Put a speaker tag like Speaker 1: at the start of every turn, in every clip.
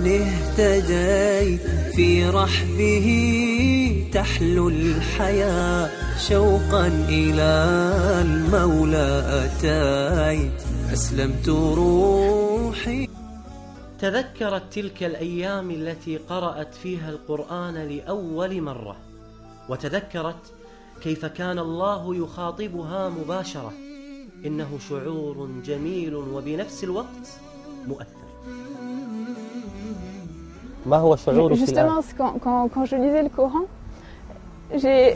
Speaker 1: اهتديت في رحبه تحلو الحياة شوقا إلى المولى أتيت أسلمت روحي.
Speaker 2: تذكرت تلك الأيام التي قرأت فيها القرآن لأول مرة، وتذكرت كيف كان الله يخاطبها مباشرة. إنه شعور جميل وبنفس الوقت مؤثر. ما هو شعورك الآن؟
Speaker 3: Justement, quand je lisais le Coran, je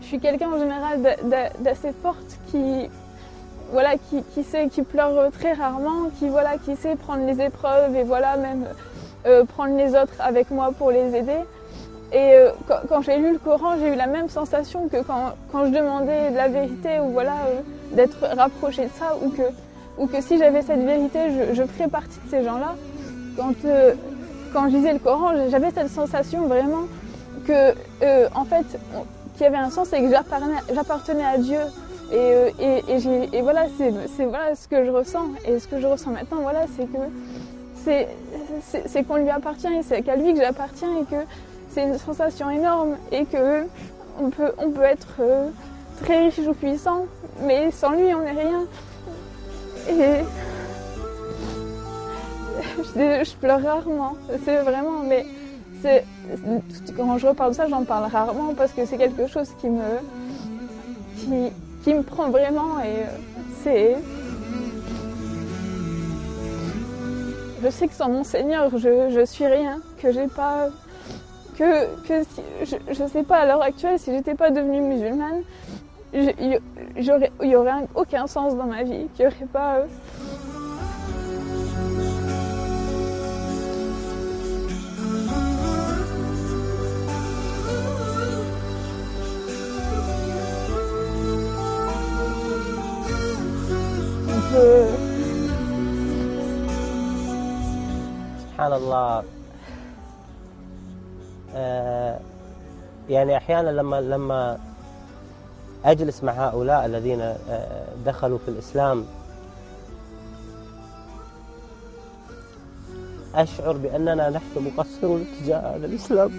Speaker 3: suis quelqu'un en général d'assez forte qui pleure très rarement, qui sait prendre les épreuves et même prendre les autres avec moi pour les aider. Et quand j'ai lu le Coran, j'ai eu la même sensation que quand je demandais de la vérité ou d'être rapprochée de ça, ou que si j'avais cette vérité, je ferais partie de ces gens-là. Quand je lisais le Coran, j'avais cette sensation vraiment que en fait, qu'il y avait un sens et que j'appartenais à Dieu. Et voilà, c'est ce que je ressens. Et ce que je ressens maintenant, c'est que c'est qu'on lui appartient et c'est qu'à lui que j'appartiens et que c'est une sensation énorme et que on peut être très riche ou puissant, mais sans lui on n'est rien. Et je pleure rarement, c'est vraiment, mais quand je reparle de ça, j'en parle rarement parce que c'est quelque chose qui me prend vraiment et je sais que sans mon Seigneur, je suis rien, que j'ai pas, je sais pas à l'heure actuelle, si j'étais pas devenue musulmane, il y aurait aucun sens dans ma vie, qu'il y aurait pas.
Speaker 2: سبحان الله. يعني أحيانا لما أجلس مع هؤلاء الذين دخلوا في الإسلام أشعر بأننا نحن مقصرون تجاه هذا الإسلام.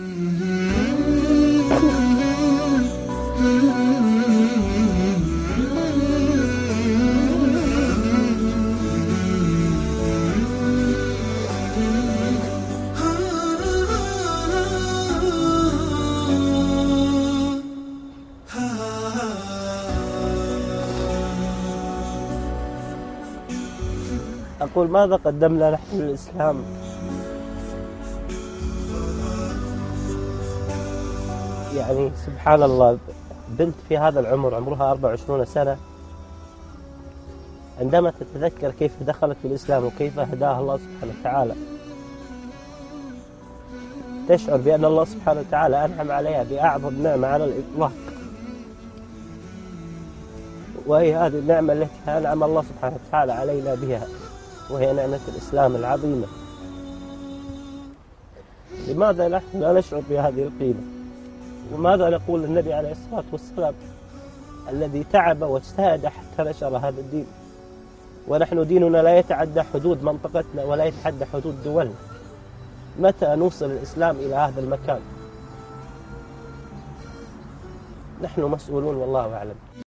Speaker 2: أقول ماذا قدمنا نحن للإسلام؟ يعني سبحان الله، بنت في هذا العمر عمرها 24 سنة عندما تتذكر كيف دخلت في الإسلام وكيف هداها الله سبحانه وتعالى تشعر بأن الله سبحانه وتعالى أنعم عليها بأعظم نعمة على الإطلاق، وهي هذه النعمة التي أنعم الله سبحانه وتعالى علينا بها، وهي نعمة الإسلام العظيمة. لماذا نحن لا نشعر بهذه القيمة؟ وماذا نقول للنبي عليه الصلاة والسلام الذي تعب واجتهد حتى نشر هذا الدين، ونحن ديننا لا يتعدى حدود منطقتنا ولا يتعدى حدود دولنا؟ متى نوصل الإسلام إلى هذا المكان؟ نحن مسؤولون والله أعلم.